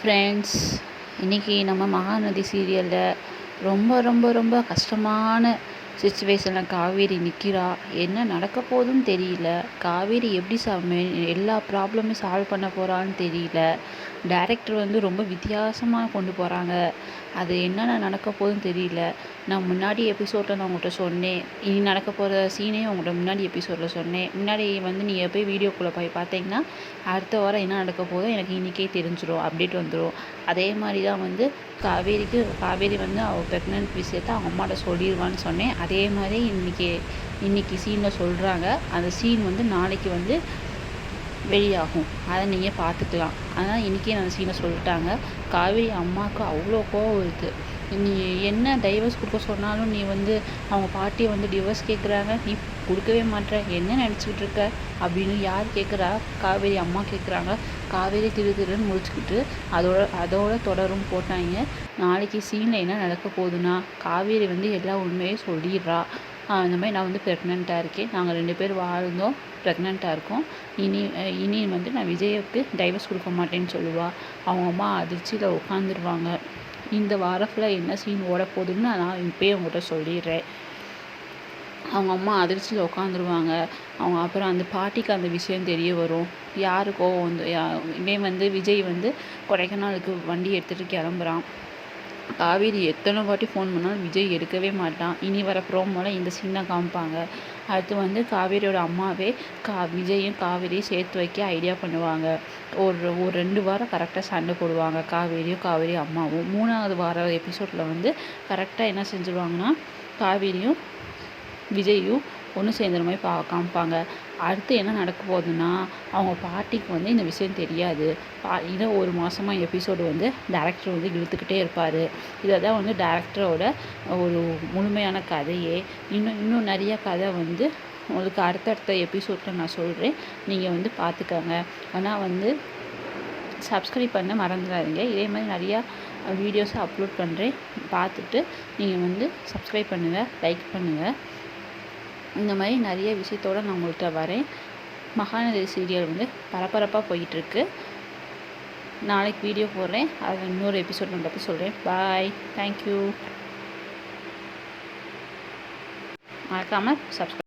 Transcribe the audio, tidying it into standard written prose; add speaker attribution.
Speaker 1: Friends, இன்றைக்கி நம்ம மகாநதி சீரியலில் ரொம்ப ரொம்ப ரொம்ப கஷ்டமான சுச்சுவேஷனில் காவேரி நிற்கிறா. என்ன நடக்க போகுதுன்னு தெரியல. காவேரி எப்படி எல்லா ப்ராப்ளமும் சால்வ் பண்ண போகிறான்னு தெரியல. டைரக்டர் வந்து ரொம்ப வித்தியாசமாக கொண்டு போகிறாங்க. அது என்னென்ன நடக்க போகுதுன்னு தெரியல. நான் முன்னாடி எபிசோடில் நான் உங்கள்கிட்ட சொன்னேன், இனி நடக்க போகிற சீனே உங்கள்கிட்ட முன்னாடி எபிசோடில் சொன்னேன். முன்னாடி வந்து நீங்கள் போய் வீடியோக்குள்ளே போய் பார்த்தீங்கன்னா அடுத்த வாரம் என்ன நடக்க போதோ எனக்கு இன்றைக்கே தெரிஞ்சிடும், அப்டேட் வந்துடும். அதே மாதிரி தான் வந்து காவேரி வந்து அவள் ப்ரெக்னென்ட் விஷயத்தை அவங்க அம்மாட்ட சொல்லிடுவான்னு சொன்னேன். அதே மாதிரி இன்றைக்கி சீனில் சொல்கிறாங்க. அந்த சீன் வந்து நாளைக்கு வந்து வெளியாகும். அதை நீங்கள் பார்த்துக்கலாம். ஆனால் இன்றைக்கே அந்த சீனை சொல்லிட்டாங்க. காவேரி அம்மாவுக்கு அவ்வளோ கோவம் இருக்குது. நீ என்ன டைவர்ஸ் கொடுக்க சொன்னாலும் நீ வந்து அவங்க பாட்டியை வந்து டிவோர்ஸ் கேட்குறாங்க, நீ கொடுக்கவே மாட்டேற, என்ன நினச்சிக்கிட்டு இருக்க அப்படின்னு யார் கேட்குறா? காவேரி அம்மா கேட்குறாங்க. காவேரி திருன்னு முடிச்சுக்கிட்டு அதோட தொடரும் போட்டாங்க. நாளைக்கு சீனில் என்ன நடக்க போகுதுன்னா, காவேரி வந்து எல்லா உண்மையும் சொல்லிடுறா. இந்த மாதிரி நான் வந்து ப்ரெக்னெண்ட்டாக இருக்கேன், நாங்கள் 2 பேர் வாழ்ந்தோம், ப்ரெக்னெண்ட்டாக இருக்கோம், இனி வந்து நான் விஜய்க்கு டைவர்ஸ் கொடுக்க மாட்டேன்னு சொல்லுவாள். அவங்க அம்மா அதிர்ச்சியில் உட்காந்துருவாங்க. இந்த வாரத்தில் என்ன சீன் ஓட போகுதுன்னு நான் இப்போயே உங்கள்கிட்ட சொல்லிடுறேன். அவங்க அம்மா அதிர்ச்சியில் உட்காந்துருவாங்க. அப்புறம் அந்த பாட்டிக்கு அந்த விஷயம் தெரிய வரும். யாருக்கோ வந்து இவன் வந்து விஜய் வந்து கொடைக்கானலுக்கு வண்டி எடுத்துகிட்டு கிளம்புறான். காவேரி எத்தனை வாட்டி ஃபோன் பண்ணாலும் விஜய் எடுக்கவே மாட்டான். இனி வர ப்ரோமோவில் இந்த சீனை காமிப்பாங்க. அடுத்து வந்து காவேரியோட அம்மாவே விஜயும் காவேரியும் சேர்த்து வைக்க ஐடியா பண்ணுவாங்க. ஒரு 2 வாரம் கரெக்டாக சண்டை போடுவாங்க காவேரி அம்மாவும். 3வது வார எபிசோடில் வந்து கரெக்டாக என்ன செஞ்சுருவாங்கன்னா, காவேரியும் விஜயும் ஒன்று சேர்ந்துற மாதிரி காமிப்பாங்க. அடுத்து என்ன நடக்க போகுதுன்னா, அவங்க பாட்டிக்கு வந்து இந்த விஷயம் தெரியாது. இதை 1 மாதமாக எபிசோடு வந்து டைரக்டர் வந்து இழுத்துக்கிட்டே இருப்பார். இதை தான் வந்து டைரக்டரோட ஒரு முழுமையான கதையே. இன்னும் நிறைய கதை வந்து உங்களுக்கு அடுத்தடுத்த எபிசோடில் நான் சொல்கிறேன். நீங்கள் வந்து பார்த்துக்கோங்க. ஆனால் வந்து சப்ஸ்கிரைப் பண்ண மறந்துடாதீங்க. இதே மாதிரி நிறையா வீடியோஸை அப்லோட் பண்ணுறேன். பார்த்துட்டு நீங்கள் வந்து சப்ஸ்கிரைப் பண்ணுங்கள், லைக் பண்ணுங்கள். இந்த மாதிரி நிறைய விஷயத்தோடு நான் உங்கள்கிட்ட வரேன். மகாநதி சீரியல் வந்து பரபரப்பாக போயிட்டுருக்கு. நாளைக்கு வீடியோ போடுறேன். அதில் இன்னொரு எபிசோட் நான் பற்றி சொல்கிறேன். பாய், தேங்க்யூ. மறக்காமல் சப்ஸ்கிரைப்